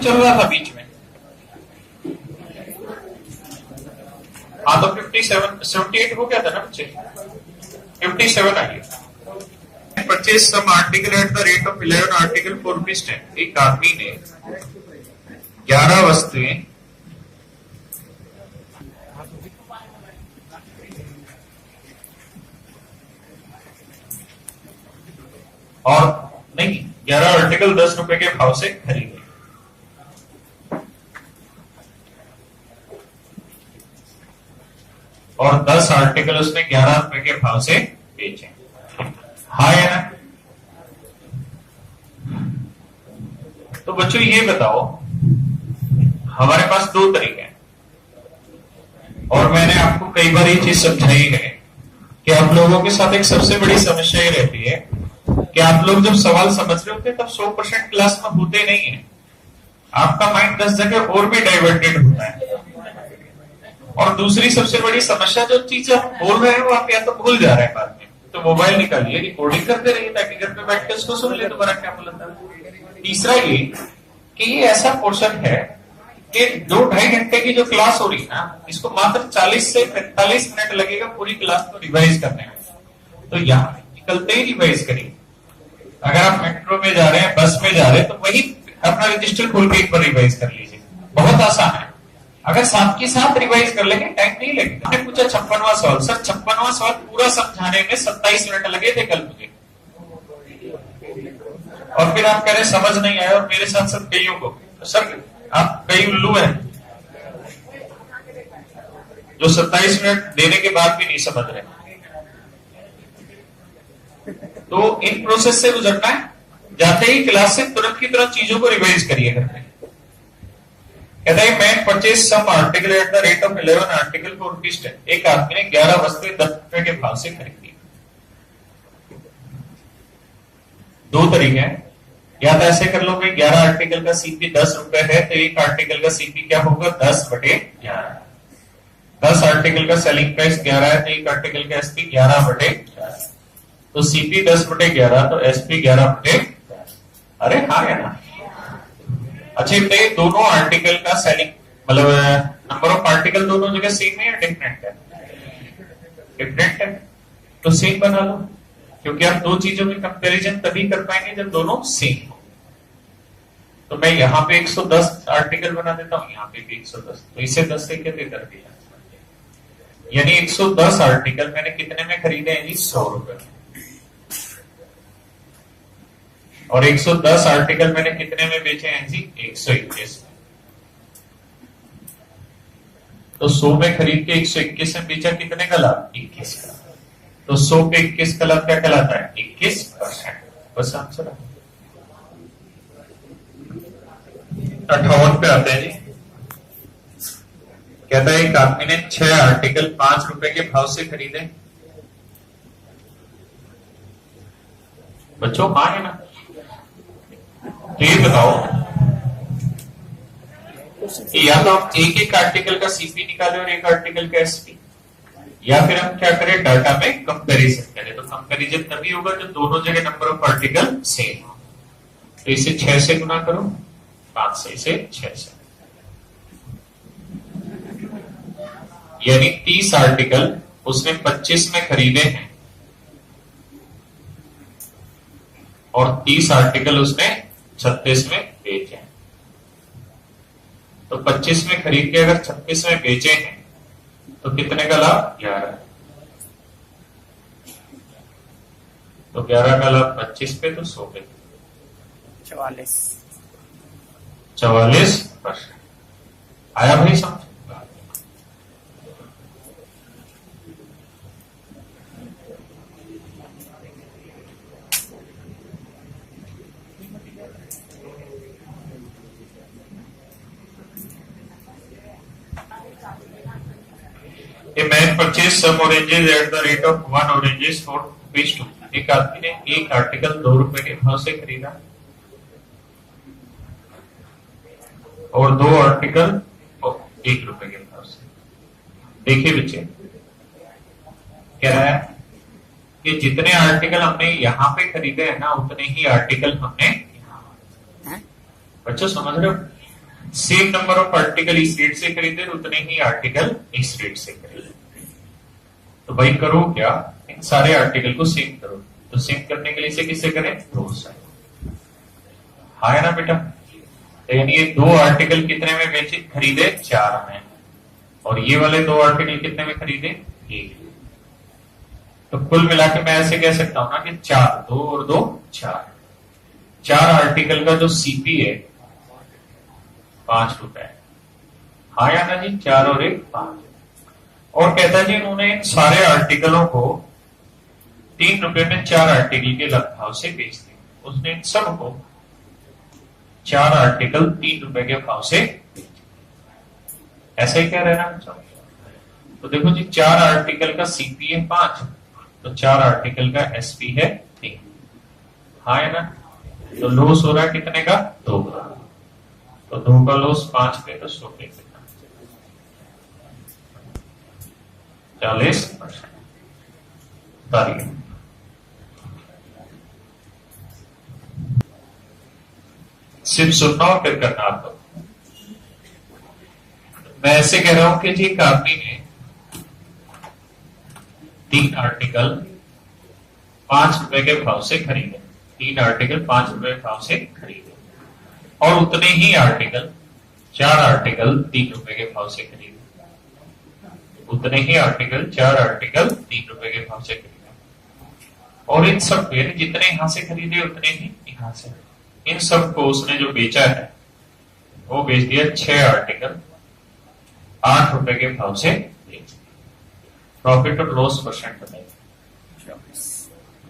चल रहा था बीच में। हाँ तो 78 हो गया था ना बच्चे, 57 आ गया। Purchase some article at the rate of 11 article for rupees 10। एक आदमी ने 11 वस्तुएं और नहीं 11 आर्टिकल 10 रुपए के भाव से खरीदे और 10 आर्टिकल उसने 11 रुपए के भाव से बेचे। हाँ या ना? तो बच्चों ये बताओ, हमारे पास दो तरीके हैं और मैंने आपको कई बार ये चीज समझाई है कि आप लोगों के साथ एक सबसे बड़ी समस्या ये रहती है कि आप लोग जब सवाल समझ रहे होते हैं तब 100% क्लास में होते नहीं है। आपका माइंड 10 जगह और भी डाइवर्टेड होता है। और दूसरी सबसे बड़ी समस्या, जो चीज आप बोल रहे हैं वो आप या तो भूल जा रहे हैं बाद में, तो मोबाइल निकालिए, रिकॉर्डिंग करते रहिए ताकि घर पे बैठ के उसको सुन ले दोबारा क्या बोला था। तीसरा ये कि ये ऐसा पोर्शन है कि 2-2.5 घंटे की जो क्लास हो रही है ना, इसको मात्र 40 से 45 मिनट लगेगा पूरी क्लास को रिवाइज करने में। तो यहाँ निकलते ही रिवाइज करिए। अगर आप मेट्रो में जा रहे हैं, बस में जा रहे हैं, तो वही अपना रजिस्टर खोल के एक बार रिवाइज कर लीजिए, बहुत आसान है। अगर साथ के साथ रिवाइज कर लेंगे टाइम नहीं लगेगा। मैंने पूछा 56वां सवाल, सर 56वां सवाल पूरा समझाने में 27 मिनट लगे थे कल मुझे, और फिर आप कह रहे समझ नहीं आया और मेरे साथ सब कईयों को। तो सर आप कई उल्लू हैं जो 27 मिनट देने के बाद भी नहीं समझ रहे। तो इन प्रोसेस से गुजरना है। जाते ही क्लास से तुरंत की तुरंत चीजों को रिवाइज करिए घर में। कहता है man purchase some article at the rate of 11 article for rupees 10। एक आदमी ने 11 वस्तुएं 10 रुपए के भाव से खरीदी। दो तरीके हैं, या तो ऐसे कर लो भाई 11 आर्टिकल का सीपी 10 रुपए है तो एक आर्टिकल का सीपी क्या होगा 10/11। 10 आर्टिकल का सेलिंग प्राइस 11 है तो एक आर्टिकल का एसपी 11/11। तो सीपी 10/11 तो एसपी 11/11। अरे हाँ है ना? अच्छा ये दोनों आर्टिकल का सेलिंग मतलब नंबर ऑफ आर्टिकल दोनों जगह सेम है या डिफरेंट है? डिफरेंट है तो सेम बना लो, क्योंकि आप दो चीजों में कंपैरिजन तभी कर पाएंगे जब दोनों सेम हो। तो मैं यहाँ पे 110 आर्टिकल बना देता हूँ, यहाँ पे भी 110, तो इसे 10 से कैसे कर दिया? यानी 110 आर्टिकल मैंने कितने में खरीदे हैं जी? 100 रुपए में। और 110 आर्टिकल मैंने कितने में बेचे हैं जी? 121 में। तो 100 में खरीद के 121 में बेचा, कितने का लाभ? 21 का। तो 100 पे 21 का लाभ क्या कहलाता है? 21%। बस आंसर है। 58 पे आते हैं जी। कहता है एक आदमी ने 6 आर्टिकल 5 रुपए के भाव से खरीदे। बच्चों हाँ है ना? तो ये बताओ कि या तो आप एक आर्टिकल का सीपी निकालें और एक आर्टिकल का एसपी, या फिर हम क्या करें डाटा में कंपैरिजन करें। तो कंपैरिजन तभी होगा जब दोनों जगह नंबर ऑफ आर्टिकल सेम हो। तो इसे 6 से गुना करो, 5 से, इसे 6 से, यानी 30 आर्टिकल उसने 25 में खरीदे हैं और 30 आर्टिकल उसने 36 में बेचे हैं। तो 25 में खरीद के अगर 36 में बेचे हैं तो कितने का लाभ? 11। तो 11 का लाभ 25 पे तो 100 पे 44%। आया भाई समझ? A man purchased some oranges at the rate of 1 oranges for ₹2। एक आदमी ने एक आर्टिकल 2 रुपए के भाव से खरीदा और 2 आर्टिकल 1 रुपए के भाव से। देखिए बच्चे, कह रहा है कि जितने आर्टिकल हमने यहाँ पे खरीदे हैं ना, उतने ही आर्टिकल हमने यहाँ। बच्चों समझ रहे हो? सेम नंबर ऑफ आर्टिकल इस रेट से खरीदे, उतने ही आर्टिकल इस रेट से खरीदे। तो भाई करो क्या, इन सारे आर्टिकल को सेम करो। तो सेम करने के लिए इसे किससे करें, दो से। हाँ है ना बेटा। तो यानी ये दो आर्टिकल कितने में बेचे, खरीदे 4 में, और ये वाले दो आर्टिकल कितने में खरीदे, 1। तो कुल मिला के मैं ऐसे कह सकता हूं ना कि 4, 2 और 2 4, 4 आर्टिकल का जो सीपी है 5 रुपए। हाँ या ना जी, 4 और 1 5। और कहता है जी उन्होंने इन सारे आर्टिकलों को 3 रुपए में 4 आर्टिकल के लग भाव से बेच दिए। उसने इन सबको 4 आर्टिकल 3 रुपए के भाव से, ऐसा ही कह रहे हैं ना। तो देखो जी 4 आर्टिकल का सीपी है 5, तो 4 आर्टिकल का एसपी है 3। हाँ है ना। तो लॉस हो रहा है कितने का, 2 का। तो 2 का लॉस 5 पे, तो 100 पे कितना, 40%। सिर्फ सुनना और फिर करना आपको। मैं ऐसे कह रहा हूं कि जी एक आदमी ने 3 आर्टिकल 5 रुपए के भाव से खरीदे, 3 आर्टिकल 5 रुपए के भाव से खरीदे, और उतने ही आर्टिकल 4 आर्टिकल 3 रुपए के भाव से खरीदे, उतने ही आर्टिकल 4 आर्टिकल 3 रुपए के भाव से खरीदे। और इन सब फिर जितने यहां से खरीदे उतने ही यहां से, इन सब को उसने जो बेचा है वो बेच दिया 6 आर्टिकल 8 रुपए के भाव से बेच दिया। प्रॉफिट और लॉस परसेंट बताइए।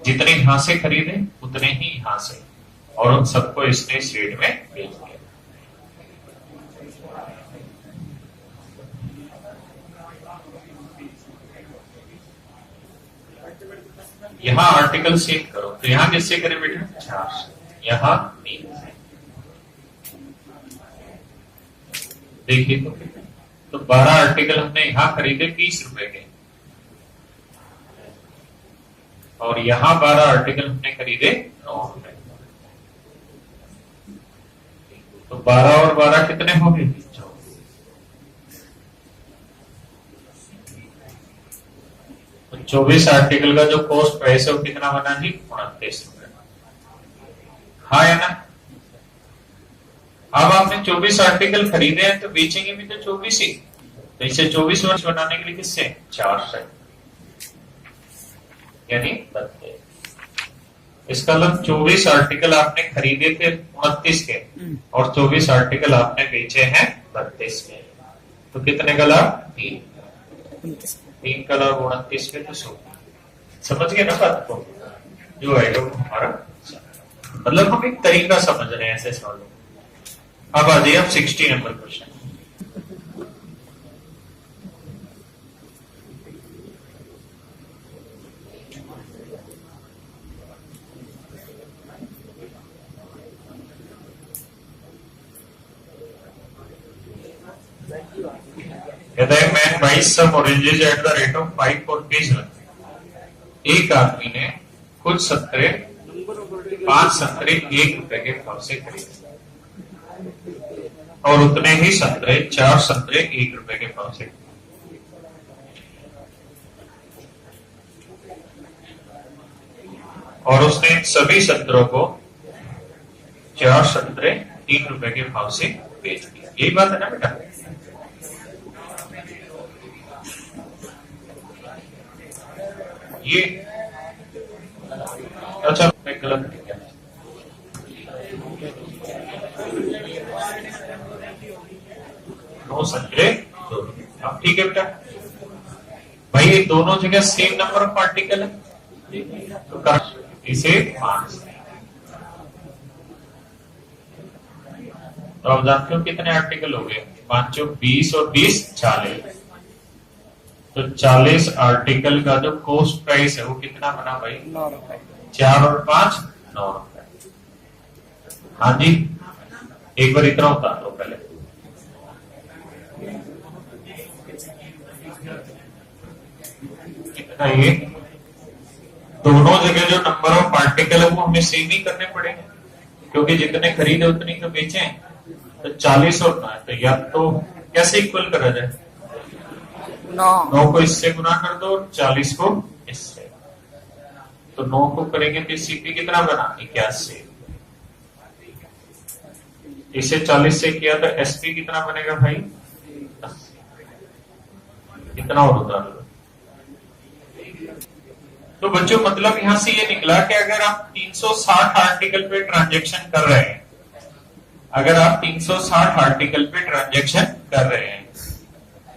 जितने यहां से खरीदे उतने ही यहां से, और उन सबको इसने इस रेट में बेच दिया। यहां आर्टिकल सेव करो, तो यहां किससे करें बेटा, 4 से, यहां 3 से। देखिए तो 12 आर्टिकल हमने यहां खरीदे 20 रुपए के, और यहां 12 आर्टिकल हमने खरीदे 9 रुपए। तो 12 और 12 कितने हो गए, 24 आर्टिकल का जो कॉस्ट प्राइस है वो कितना बना जी, 29 रुपए। हाँ है ना। अब आपने 24 आर्टिकल खरीदे हैं तो बेचेंगे भी तो 24 ही, तो इसे 24 वर्ष बनाने के लिए किससे, 4 से, यानी 32। इसका मतलब 24 आर्टिकल आपने खरीदे थे 29 के, और 24 आर्टिकल आपने बेचे हैं 32 के, तो कितने का लाभ, 3 का लाभ 29 पे, तो 100। समझ गए ना बात को, जो आएगा वो हमारा, मतलब हम एक तरीका समझ रहे हैं ऐसे सवालों। अब आ जाइए आप 60 नंबर क्वेश्चन। कहता है man buys some oranges at the rate of 5 rupees. एक आदमी ने कुछ संतरे, 5 संतरे 1 रुपए के भाव से खरीदे, और उतने ही संतरे 4 संतरे 1 रुपए के भाव से। और उसने सभी संतरों को 4 संतरे 3 रुपए के भाव से बेच दिया। यही बात है ना बेटा। ये अच्छा मैं गलत नहीं किया, संतरे 2। अब ठीक है बेटा, भाई ये दोनों जगह सेम नंबर ऑफ आर्टिकल है, तो इसे 5। तो आप जानते हो कितने आर्टिकल हो गए, 5 20 और 20 40। तो 40 आर्टिकल का जो कॉस्ट प्राइस है वो कितना बना भाई, 9 रुपए। 4 और 5 9 रुपए। हाँ जी, एक बार इतना उतार दो पहले। कितना ये, दोनों जगह जो नंबर ऑफ आर्टिकल है वो हमें सेम ही करने पड़ेंगे, क्योंकि जितने खरीदे उतने तो बेचे हैं। तो 40 और 9 तो या तो कैसे इक्वल करा जाए? 9 को इससे गुना कर दो और 40 को इससे। तो 9 को करेंगे तो सीपी कितना बना? 81। इसे 40 से किया तो एसपी कितना बनेगा भाई? 80। कितना और उतार लो। तो बच्चों मतलब यहां से ये निकला कि अगर आप 360 आर्टिकल पे ट्रांजैक्शन कर रहे हैं, अगर आप 360 आर्टिकल पे ट्रांजैक्शन कर रहे हैं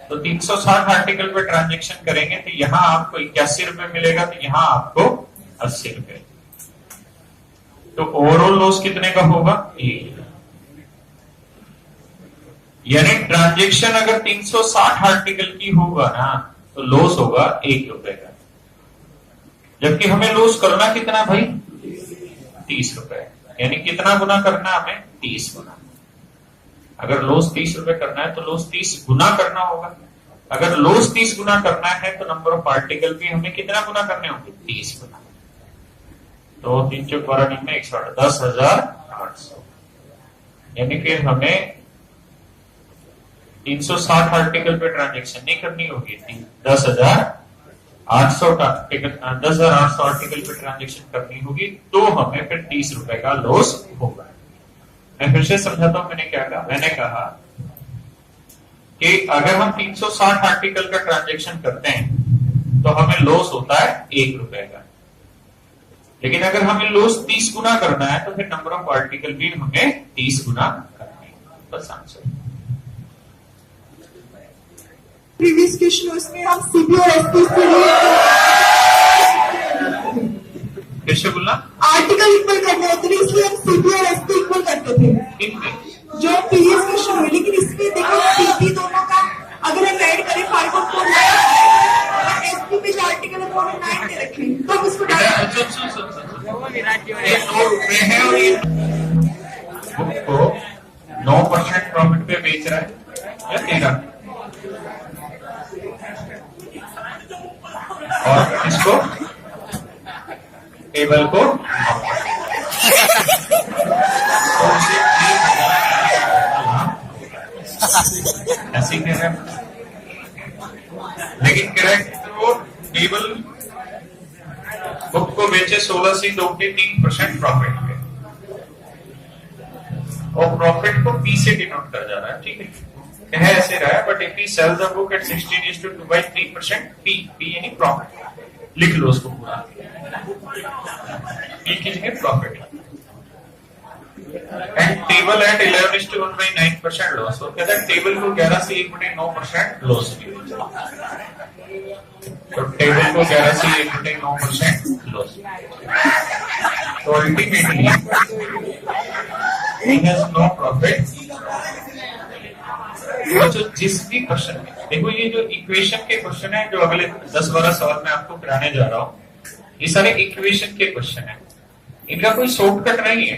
तो 360 आर्टिकल पे ट्रांजैक्शन करेंगे तो यहां आपको 81 रुपए मिलेगा, तो यहां आपको 80 रुपए। तो ओवरऑल लॉस कितने का होगा? 1। यानी ट्रांजैक्शन अगर 360 आर्टिकल की होगा ना तो लॉस होगा 1 रुपए का, जबकि हमें लॉस करना कितना भाई? 30 रुपए। यानी कितना गुना करना हमें? 30 गुना। अगर लॉस 30 रुपए करना है तो लॉस 30 गुना करना होगा। अगर लॉस 30 गुना करना है तो नंबर ऑफ आर्टिकल भी हमें कितना गुना करने होंगे? 30 गुना। तो 3 चौक 12 में 108 10,800। यानी कि हमें 360 आर्टिकल पे ट्रांजेक्शन नहीं करनी होगी, 10,800 आर्टिकल पे ट्रांजेक्शन करनी होगी, तो हमें फिर 30 रुपए का लॉस होगा। मैं फिर से समझाता हूं मैंने क्या कहा। मैंने कहा कि अगर हम 360 आर्टिकल का ट्रांजेक्शन करते हैं तो हमें लॉस होता है 1 रुपए का, लेकिन अगर हमें लॉस 30 गुना करना है तो फिर नंबर ऑफ आर्टिकल भी हमें 30 गुना करनी है। बस आंसर। प्रीवियस क्वेश्चन उसमें हम सीपी और एसपी के लिए कैसे बोलना? आर्टिकल इक्वल करने होते थे, इसलिए हम सीपी और एसपी इक्वल करते थे जो प्रीवियस क्वेश्चन हुए। लेकिन इसमें देखो सीपी दोनों का अगर हम ऐड करें 5 और 4 एसपी में जो आर्टिकल है 4 और 9 दे रखे तो हम उसको ₹2 है और ये बुक को 9% प्रॉफिट पे बेच रहा है या 13, और इसको टेबल को ऐसे कह रहे हैं, लेकिन करेक्ट वो टेबल बुक को बेचे 16 से 2 के 3% प्रॉफिट पे, और प्रॉफिट को पी से डिनोट कर जा रहा है। ठीक है, कह ऐसे रहा है, but if he sell the book at 16:2/3% P यानी प्रॉफिट। लिख लो उसको पूरा, पी की जगह profit. And table at 11:1/9% loss. और कहता है टेबल को 11 से 1/9% लॉस भी हो जाए, तो टेबल को 11 से 1/9% लॉस। तो ultimately he has no profit। जो जिस भी क्वेश्चन में देखो, ये जो इक्वेशन के क्वेश्चन है जो अगले 10-12 सवाल में आपको कराने जा रहा हूं, ये सारे इक्वेशन के क्वेश्चन है, इनका कोई शॉर्टकट नहीं है।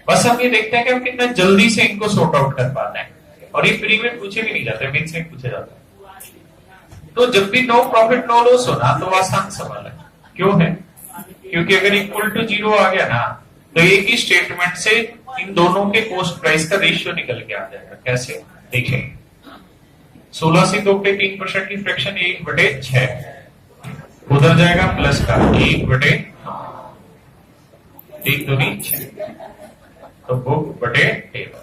बस हम ये देखते हैं कि हम कितना जल्दी से इनको सॉर्ट आउट कर पाते हैं, और ये प्री में पूछे भी नहीं जाते, मेंस में पूछे जाते हैं। तो जब भी नो प्रॉफिट नो लॉस होना तो आसान सवाल है। क्यों है? क्योंकि अगर इक्वल टू 0 आ गया ना तो एक ही स्टेटमेंट से इन दोनों के कॉस्ट प्राइस का रेशियो निकल के आ जाएगा। कैसे? देखिए 16 से 2 के 3% की फ्रैक्शन 1/6 उधर जाएगा प्लस का 1/3 दूनी 6, तो बुक बटे टेबल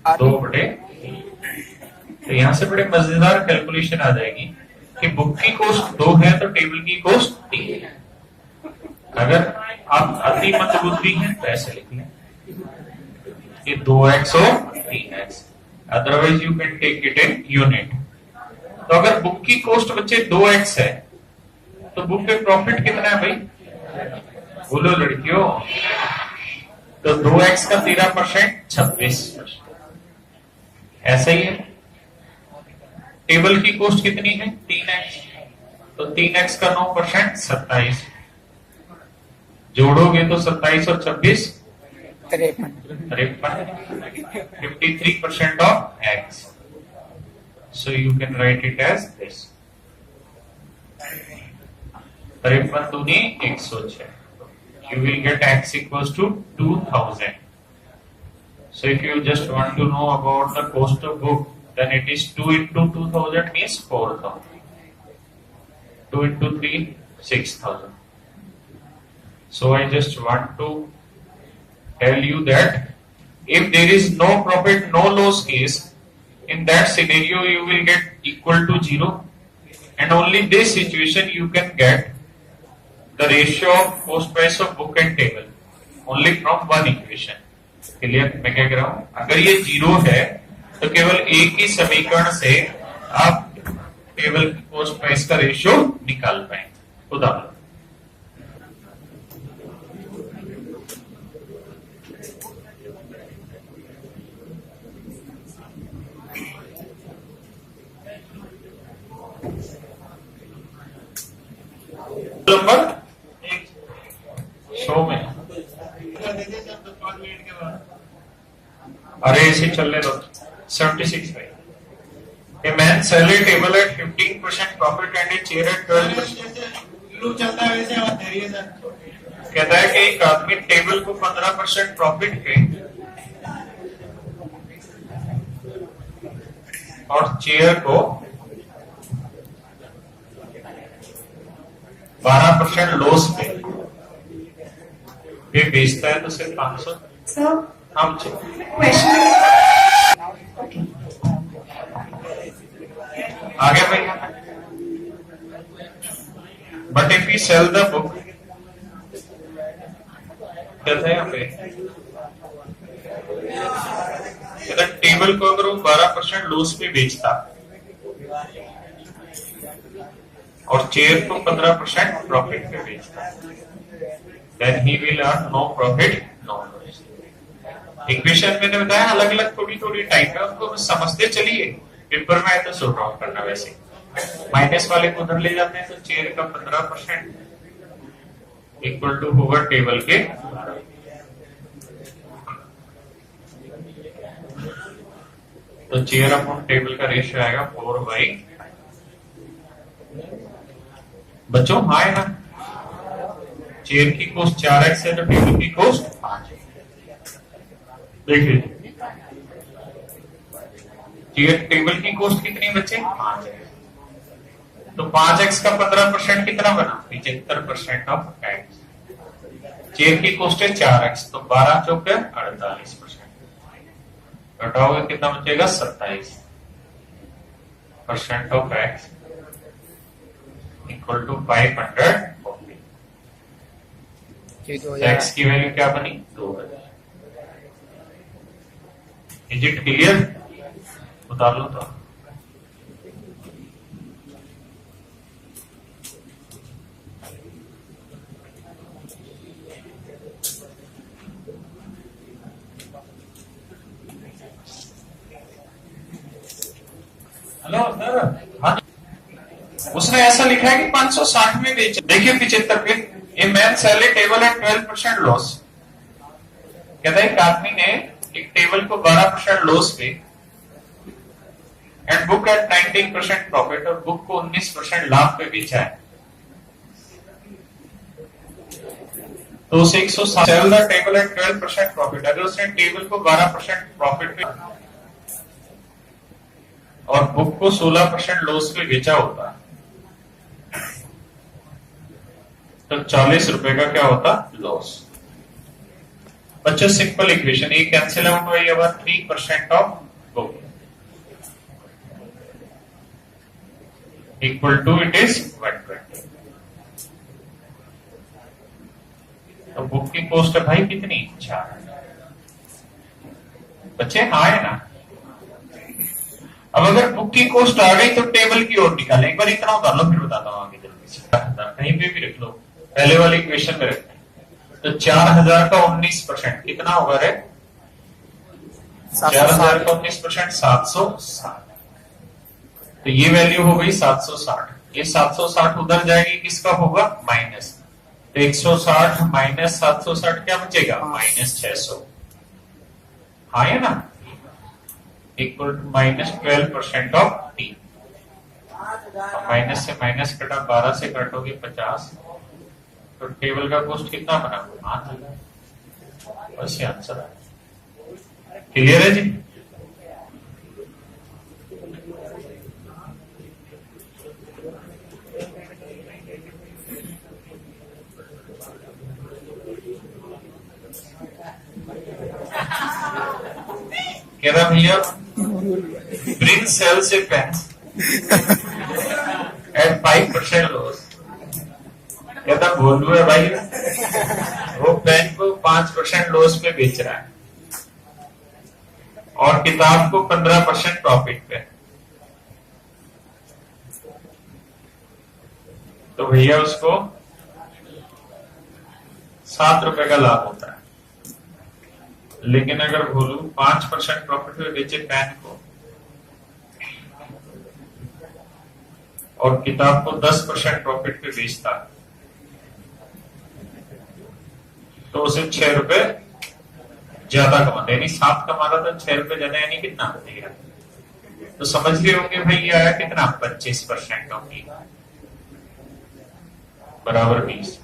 2/3। तो यहां से बड़े मजेदार कैलकुलेशन आ जाएगी कि बुक की कॉस्ट 2 है तो टेबल की कॉस्ट 3 है। अगर आप अति मंदबुद्धि हैं तो ऐसे लिख लें कि 2x और 3x, otherwise you can take it in unit. तो अगर बुक की कॉस्ट बच्चे 2x है तो बुक पे प्रॉफिट कितना है भाई? बोलो लड़कियों। तो 2x का 13% 26%, ऐसा ही है। टेबल की कॉस्ट कितनी है? 3x, तो 3x का 9% 27, जोड़ोगे तो 27 और 26 53% of x. So you can write it as this. 53 दूनी 106. You will get x equals to 2000. So if you just want to know about the cost of book, then it is 2 into 2000 means 4000. 2 into 3, 6000. So I just want to tell you that if there is no profit, no loss case, in that scenario you will get equal to 0, and only this situation you can get the ratio of cost price of book and table only from one equation. Clear? मैं क्या कह रहा हूं, अगर ये 0 है तो केवल एक ही समीकरण से आप टेबल की कॉस्ट प्राइस का रेशियो निकाल पाएंगे। उदाहरण, नंबर 100 में, अरे इसे चलने दो। 76 में, a man sell a table at 15% profit and a chair at 12%। चलता है वैसे आप धैर्य सर। कहता है कि एक आदमी टेबल को 15% प्रॉफिट पे और चेयर को 12% लॉस पे बेचता है, तो सिर्फ 500। सर हम क्वेश्चन आगे भाई, but if you sell the book, कहता है यहाँ पे टेबल को अगर वो 12% लॉस पे बेचता और चेयर को 15% प्रॉफिट पे बेचता, then he will earn no profit no loss. Equation मैंने बताया अलग अलग थोड़ी थोड़ी टाइप है, उनको समझते चलिए। पेपर में है तो सॉर्ट आउट करना। वैसे माइनस वाले को उधर ले जाते हैं, तो चेयर का 15% इक्वल टू होगा टेबल के, तो चेयर अपॉन टेबल का रेशियो आएगा 4/। बच्चों हाँ है ना, चेयर की कॉस्ट 4x है तो टेबल की कॉस्ट 5 है। देखिए चेयर टेबल की कॉस्ट कितनी बचे, 5 है, तो 5x का 15% कितना बना, 75% ऑफ x। चेयर की कॉस्ट है 4x, तो 12 चौक 48%, घटाओगे कितना बचेगा, 27% of x equal to 540। x की वैल्यू क्या बनी, 2 बनी। Is it clear? उतार लो तो। हेलो सर, हाँ उसने ऐसा लिखा है कि 560 में बेचे। देखिए 75 पे, a man sell a table at 12% loss. कहता है एक आदमी ने एक टेबल को 12% लॉस पे एंड बुक एट 19% प्रॉफिट, और बुक को 19% लाभ पे बेचा है। तो उसे 160 sell the table at 12% profit. अगर उसने टेबल को 12% प्रॉफिट पे और बुक को 16% लॉस पे बेचा होता, तो 40 रुपए का क्या होता, लॉस। बच्चों सिंपल इक्वेशन, ये कैंसिल आउट हुआ, ये 3% of book equal to it is 120। तो बुक की कॉस्ट है भाई कितनी, 4। बच्चे हाँ है ना। अब अगर बुक की कॉस्ट आ गई तो टेबल की ओर निकालें। एक बार इतना उतार लो, फिर बताता हूं आगे जल्दी से। कहीं पे भी रख लो, पहले वाली इक्वेशन में रखते हैं। तो 4000 का 19% कितना होगा रे, 4000 का 19% 760। तो ये वैल्यू हो गई 760। ये 760 उधर जाएगी, किसका होगा, माइनस। तो 160 माइनस 760 क्या बचेगा, -600। हाँ है ना, equal to -12% of T. Minus से माइनस कटा, 12 से काटोगे 50, तो टेबल का कॉस्ट कितना बना, 5000। बस ये आंसर है। क्लियर है जी? कह रहा भैया ब्रिंग सेल से पेन एट 5% लॉस। कहता बोलू है भाई, वो पेन को 5% लॉस पे बेच रहा है और किताब को 15% प्रॉफिट पे। तो भैया उसको 7 रुपए का लाभ होता है। लेकिन अगर भोलू 5% प्रॉफिट पे बेचे पेन को और किताब को 10% प्रॉफिट पे बेचता तो उसे 6 रुपए ज्यादा कमाता, यानी 7 कमा रहा था, 6 रुपए ज्यादा, यानी कितना देगा? तो समझ रहे होंगे भाई, ये आया कितना? 25% ऑफ पी बराबर 20।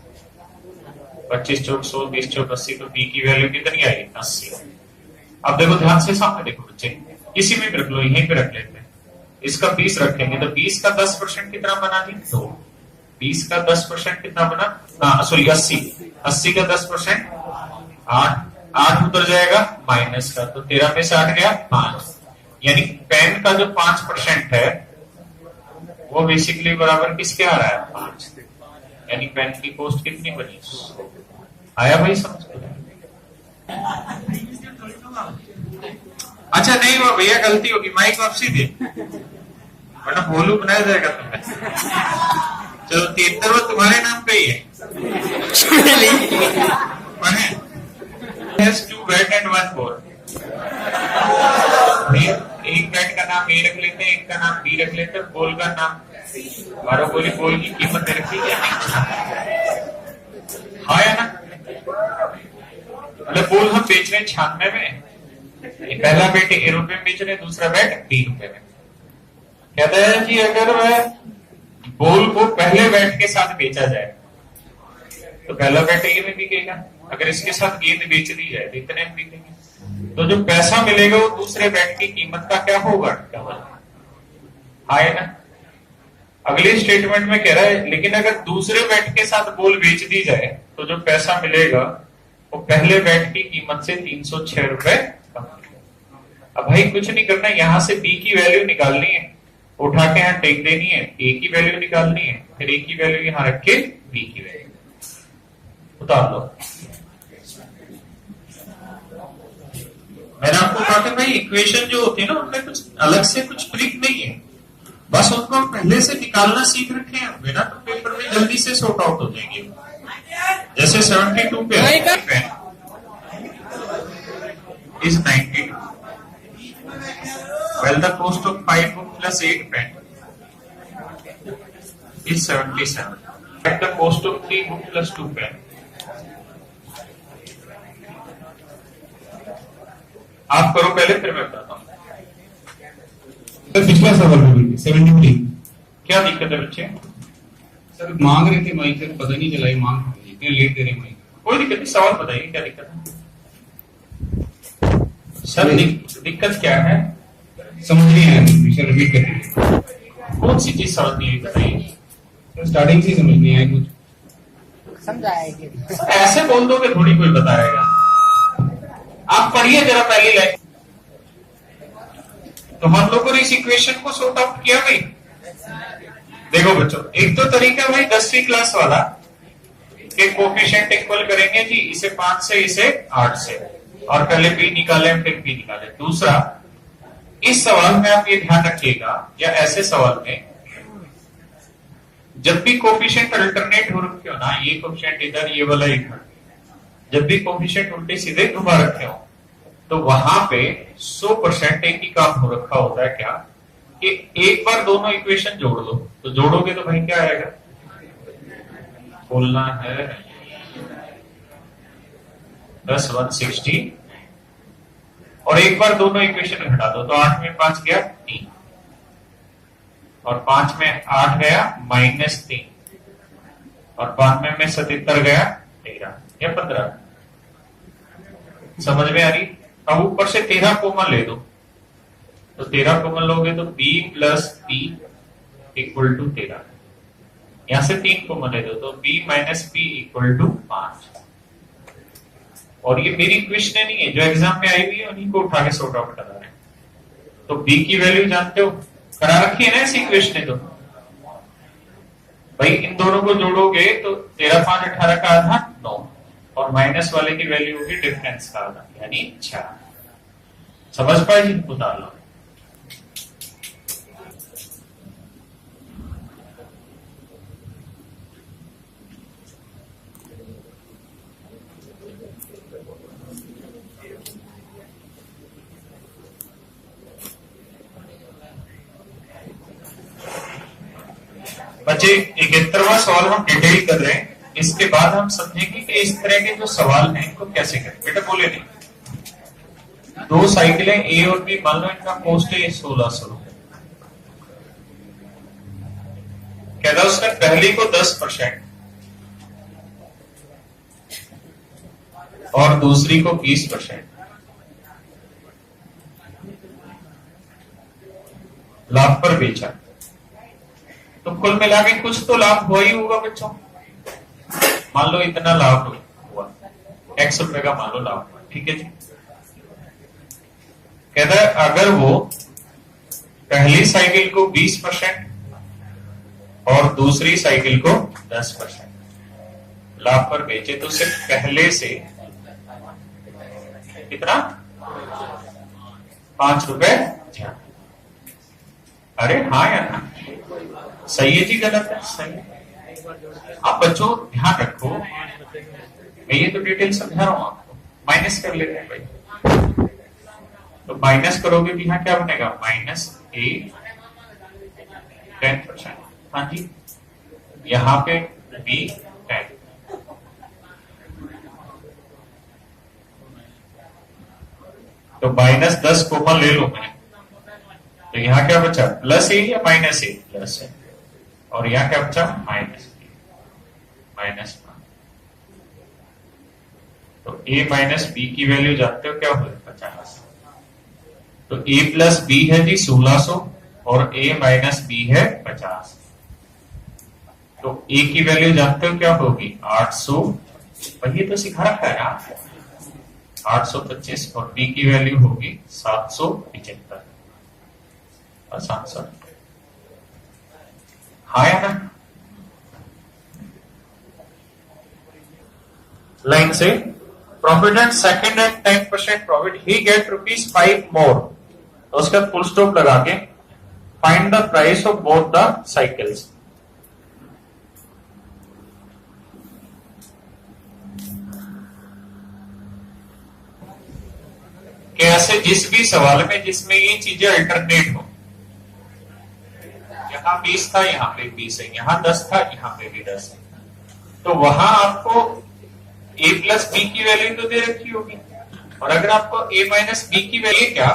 25 चौक 100, 20 चौक 80, तो पी की वैल्यू कितनी आई? 80। अब देखो ध्यान से, सामने देखो बच्चे, किसी में भी रख लो, यहीं पे रख लेते हैं। इसका 20 रखेंगे तो 20 का 10% कितना बना दी? 2। 20 का 10% कितना बना? सॉरी 80 का 10% 8 उतर जाएगा माइनस का, तो 13 में से 8 गया 5। यानी पेन का जो 5% है वो बेसिकली बराबर किसके आ रहा है? 5। यानी पेन की कॉस्ट कितनी बनी? आया भाई समझ? अच्छा नहीं, वो भैया गलती होगी, माइक वापसी दे वरना भोलू बनाया जाएगा तुम्हें। चलो 73 वो तुम्हारे नाम पे ही है। Two bat and 1 ball. एक बैट का नाम ए रख लेते हैं, एक का नाम बी रख लेते हैं, बॉल का नाम 12 बोली। बॉल की कीमत दे रखी है, हाँ या ना? मतलब बॉल हम बेच रहे हैं 96 में, पहला बैट ए रुपए में बेच रहे हैं, दूसरा बैट बी रुपए में। कहता है कि अगर वह बॉल को पहले बैट के साथ बेचा जाए तो पहला बैट ए में बिकेगा, अगर इसके साथ गेंद बेच दी जाए तो इतने में बिकेंगे। तो जो पैसा मिलेगा वो दूसरे बैट की कीमत का क्या होगा? हाँ है ना? अगले स्टेटमेंट में कह रहा है लेकिन अगर दूसरे बैट के साथ बॉल बेच दी जाए तो जो पैसा मिलेगा वो पहले बैट की कीमत से 306 रुपए कम। अब भाई कुछ नहीं करना, यहां से बी की वैल्यू निकालनी है, उठा के यहां टेक देनी है, ए की वैल्यू निकालनी है, फिर ए की वैल्यू यहां रख के बी की वैल्यू उतार लो। मैंने आपको कहा था भाई इक्वेशन जो होती है ना उनमें कुछ अलग से कुछ ट्रिक नहीं है, बस उनको हम पहले से निकालना सीख रखे हैं, मेरा तो पेपर में जल्दी से सॉर्ट आउट हो जाएंगे। जैसे 72 पे is 92. Well, the cost of 5 book plus 8 pen is 77. At the cost of 3 book plus 2 pen, आप करो पहले फिर मैं बताता हूँ। सर पिछला सवाल भी 73। क्या दिक्कत है बच्चे? सर मांग रहे थे माइक, सर पता नहीं चला मांग इतने लेट दे रहे माइक। कोई दिक्कत नहीं, सवाल बताइए क्या दिक्कत है? सर दिक्कत क्या है? समझ नहीं आया, सर रिपीट करिए। कौन सी चीज समझ नहीं आई बताइए? सर स्टार्टिंग से समझ नहीं आया कुछ। समझाएंगे ऐसे बोल दोगे थोड़ी कोई बताएगा। आप पढ़िए जरा पहली लाइन। तो हम लोगों ने इस इक्वेशन को सॉर्ट आउट किया भाई। देखो बच्चों, एक तो तरीका भाई 10वीं क्लास वाला के कोफिशिएंट इक्वल करेंगे जी, इसे 5 से इसे 8 से, और पहले पी निकाले फिर पी निकाले। दूसरा, इस सवाल में आप ये ध्यान रखिएगा या ऐसे सवाल में जब भी कोफिशिएंट अल्टरनेट हो रखे हो ना, ये कोफिशिएंट इधर, ये वाला इधर, जब भी कोफिशिएंट उल्टे सीधे घुमा रखे हो तो वहां पे 100% एक ही काम हो रखा होता है। क्या कि एक बार दोनों इक्वेशन जोड़ दो, तो जोड़ोगे तो भाई क्या आएगा? बोलना है 10 160, और एक बार दोनों इक्वेशन घटा दो तो 8 में 5 गया 3, और 5 में 8 गया -3, और 92 में 77 गया 13 या 15। समझ में आ रही? अब ऊपर से 13 कॉमन ले दो, तो 13 कॉमन लोगे तो b plus p equal to 13। यहां से 3 कॉमन ले दो तो b minus p equal to 5। और ये मेरी क्वेश्चन नहीं है, जो एग्जाम में आई हुई है उन्हीं को उठा के सॉर्ट आउट करा रहे हैं। तो b की वैल्यू जानते हो, करा रखी है ना ऐसी क्वेश्चन। तो भाई इन दोनों को जोड़ोगे तो 13 5 18 का आधा 9, और माइनस वाले की वैल्यू होगी डिफरेंस का आधा यानी 6। समझ पाए जी? उतार लो। बच्चे 71वां सवाल हम डिटेल कर रहे हैं, इसके बाद हम समझेंगे कि इस तरह के जो सवाल हैं इनको कैसे करें। बेटा बोले नहीं, 2 साइकिलें ए और बी, मान लो इनका कॉस्ट है 1600 रुपए। कहता उसने पहली को 10% और दूसरी को 20% लाभ पर बेचा, तो कुल मिला के कुछ तो लाभ हुआ ही होगा बच्चों। मान लो इतना लाभ हुआ, x रुपए का मान लो लाभ हुआ, ठीक है जी। कहता है अगर वो पहली साइकिल को 20% और दूसरी साइकिल को 10% लाभ पर बेचे, तो सिर्फ पहले से कितना 5 रुपए। अरे हाँ या ना, सही है जी गलत है? सही है। आप बच्चों ध्यान रखो, मैं ये तो डिटेल समझा रहा हूं आपको। माइनस कर लेते हैं भाई, तो माइनस करोगे भी यहाँ क्या बनेगा माइनस ए 10%। हाँ जी, यहाँ पे बी 10, तो माइनस 10 कॉमन ले लो मैं, तो यहाँ क्या बचा प्लस ए या माइनस ए? प्लस है। और यहाँ क्या बचा माइनस माइनस। तो a माइनस बी की वैल्यू जानते हो क्या होगी 50। तो a प्लस बी है जी 1600 और a माइनस बी है 50। तो a की वैल्यू जानते हो क्या होगी 800, वही तो सिखा रखा है ना 825, और b की वैल्यू होगी 775 और 700। हाँ या ना? लाइन से profit and second and 10% profit he get ₹5 more, तो उसका फुल स्टॉप लगा के find the price of both the cycles. कैसे? जिस भी सवाल में जिसमें ये चीजें अल्टरनेट हो, यहाँ 20 था यहाँ पे 20 है, यहाँ 10 था यहाँ पे भी 10 है, तो वहां आपको a प्लस बी की वैल्यू तो दे रखी होगी। और अगर आपको a माइनस बी की वैल्यू क्या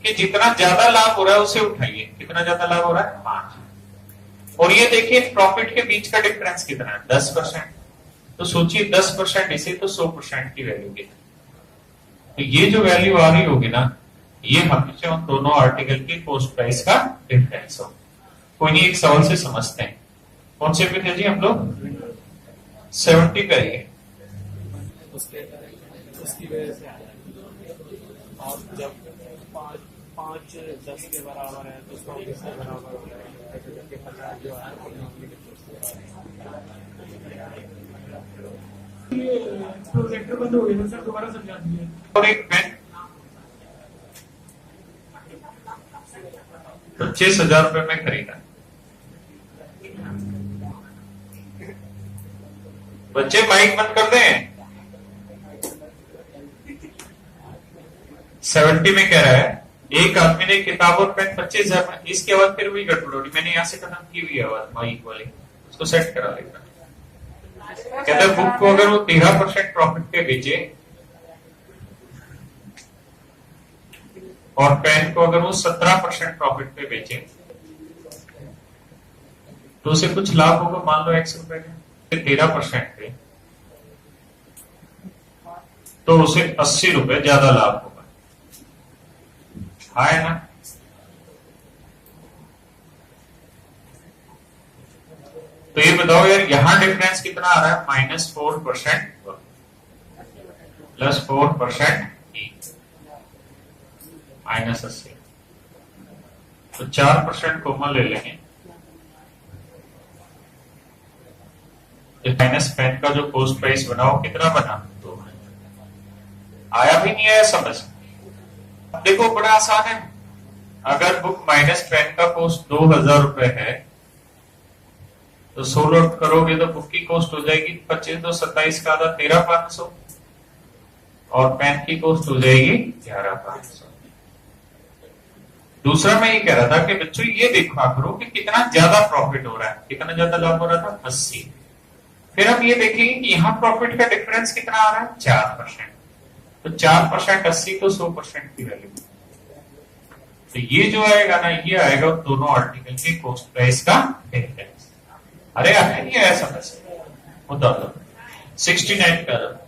कि जितना ज्यादा लाभ हो रहा है उसे उठाइए। कितना ज्यादा लाभ हो रहा है 5। और ये देखिए प्रॉफिट के बीच का डिफरेंस कितना है 10%। तो सोचिए 10% इसे तो 100% की वैल्यू कितनी। तो ये जो वैल्यू आ रही होगी ना, ये हमेशा उन दोनों आर्टिकल की कॉस्ट प्राइस का डिफरेंस हो। कोई नहीं, एक सवाल से समझते हैं। कौन से पे थे जी हम लोग? 70 पे है। उसकी वजह से और जब 5 10 के बराबर है तो 100 के बराबर हो जाएगा, जबकि 50 जो है प्रोजेक्टर बंद हो गया सर, दोबारा समझा दीजिए। और एक पेन तो 6000 रुपए में खरीदा। बच्चे माइक बंद कर दें। 70 में कह रहा है एक आदमी ने किताब और पेन 25,000 में। इसके बाद फिर वही गड़बड़, मैंने यहां से खत्म की हुई आवाज माइक वाली, उसको सेट करा लेगा। कहता है बुक को अगर वो 13% प्रॉफिट पे बेचे और पेन को अगर वो 17% प्रॉफिट पे बेचे तो उसे कुछ लाभ होगा। मान लो X रुपए का 13% पे, तो उसे 80 रुपए ज्यादा लाभ होगा। हाँ है ना? तो ये बताओ यार, यहां डिफरेंस कितना आ रहा है? -4% प्लस 4% -80। तो 4% कॉमन ले लेंगे। माइनस पेन का जो कॉस्ट प्राइस बना वो कितना बना? 2। आया भी नहीं आया समझ? देखो बड़ा आसान है। अगर बुक माइनस पेन का कॉस्ट 2000 रुपए है तो 100 लोड करोगे तो बुक की कॉस्ट हो जाएगी 25, तो 27 का आधा 13,500 और पेन की कॉस्ट हो जाएगी 11,500। दूसरा मैं ये कह रहा था कि बच्चों ये देखा करो कि कितना ज्यादा प्रॉफिट हो रहा है। कितना ज्यादा लाभ हो रहा था? 80। फिर हम ये देखेंगे कि यहाँ प्रॉफिट का डिफरेंस कितना आ रहा है? 4%। तो 4% 80 तो 100% की वैल्यू। तो ये जो आएगा ना, ये आएगा दोनों आर्टिकल के कॉस्ट प्राइस का डिफरेंस। अरे आया नहीं आया समझ? 69 का